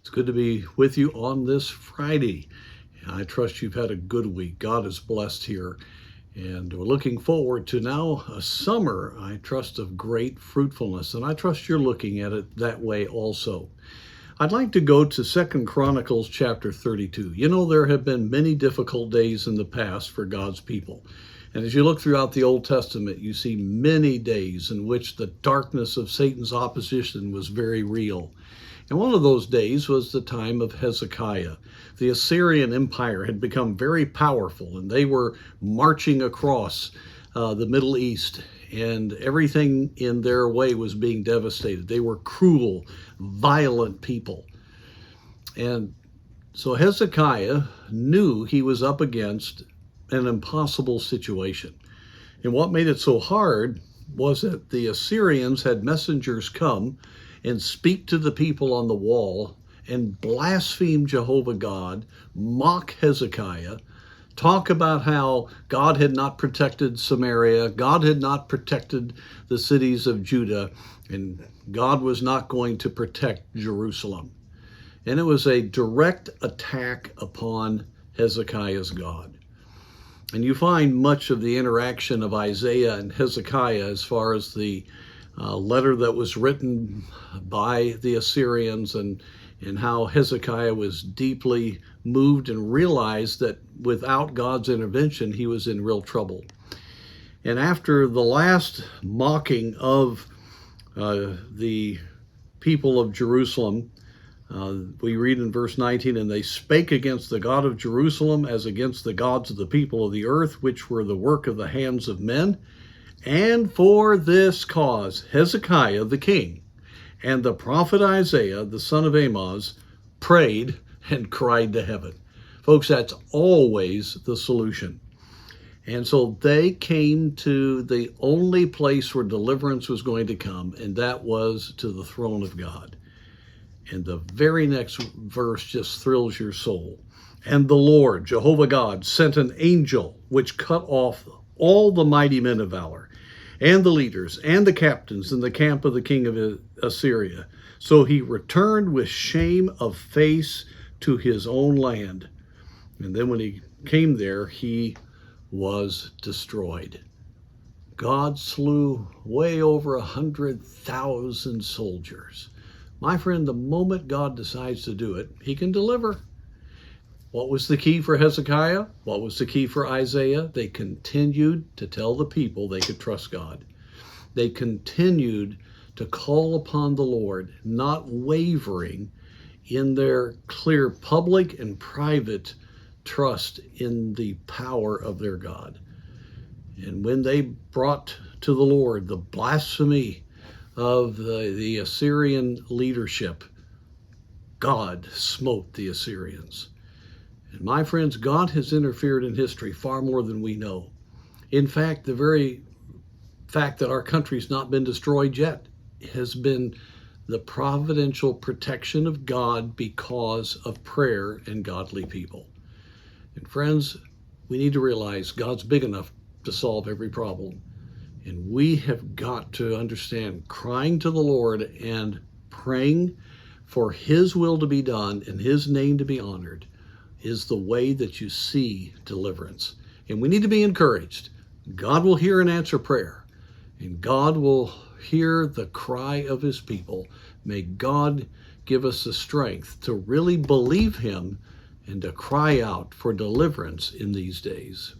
It's good to be with you on this Friday. I trust you've had a good week. God is blessed here. And we're looking forward to now a summer, I trust, of great fruitfulness. And I trust you're looking at it that way also. I'd like to go to 2 Chronicles chapter 32. You know, there have been many difficult days in the past for God's people. And as you look throughout the Old Testament, you see many days in which the darkness of Satan's opposition was very real. And one of those days was the time of Hezekiah. The Assyrian Empire had become very powerful, and they were marching across the Middle East, and everything in their way was being devastated. They were cruel, violent people. And so Hezekiah knew he was up against an impossible situation. And what made it so hard was that the Assyrians had messengers come and speak to the people on the wall and blaspheme Jehovah God, mock Hezekiah, talk about how God had not protected Samaria, God had not protected the cities of Judah, and God was not going to protect Jerusalem. And it was a direct attack upon Hezekiah's God. And you find much of the interaction of Isaiah and Hezekiah as far as the letter that was written by the Assyrians, and how Hezekiah was deeply moved and realized that without God's intervention, he was in real trouble. And after the last mocking of the people of Jerusalem, we read in verse 19, "And they spake against the God of Jerusalem as against the gods of the people of the earth, which were the work of the hands of men. And for this cause Hezekiah the king and the prophet Isaiah the son of Amoz prayed and cried to heaven." Folks, that's always the solution. And so they came to the only place where deliverance was going to come, and that was to the throne of God. And the very next verse just thrills your soul. "And the Lord, Jehovah God, sent an angel which cut off all the mighty men of valor, and the leaders, and the captains in the camp of the king of Assyria. So he returned with shame of face to his own land." And then when he came there, he was destroyed. God slew way over 100,000 soldiers. My friend, the moment God decides to do it, he can deliver. What was the key for Hezekiah? What was the key for Isaiah? They continued to tell the people they could trust God. They continued to call upon the Lord, not wavering in their clear public and private trust in the power of their God. And when they brought to the Lord the blasphemy of the Assyrian leadership, God smote the Assyrians. And my friends, God has interfered in history far more than we know. In fact, the very fact that our country's not been destroyed yet has been the providential protection of God because of prayer and godly people. And friends, we need to realize God's big enough to solve every problem. And we have got to understand crying to the Lord and praying for his will to be done and his name to be honored is the way that you see deliverance. And we need to be encouraged. God will hear and answer prayer, and God will hear the cry of his people. May God give us the strength to really believe him and to cry out for deliverance in these days.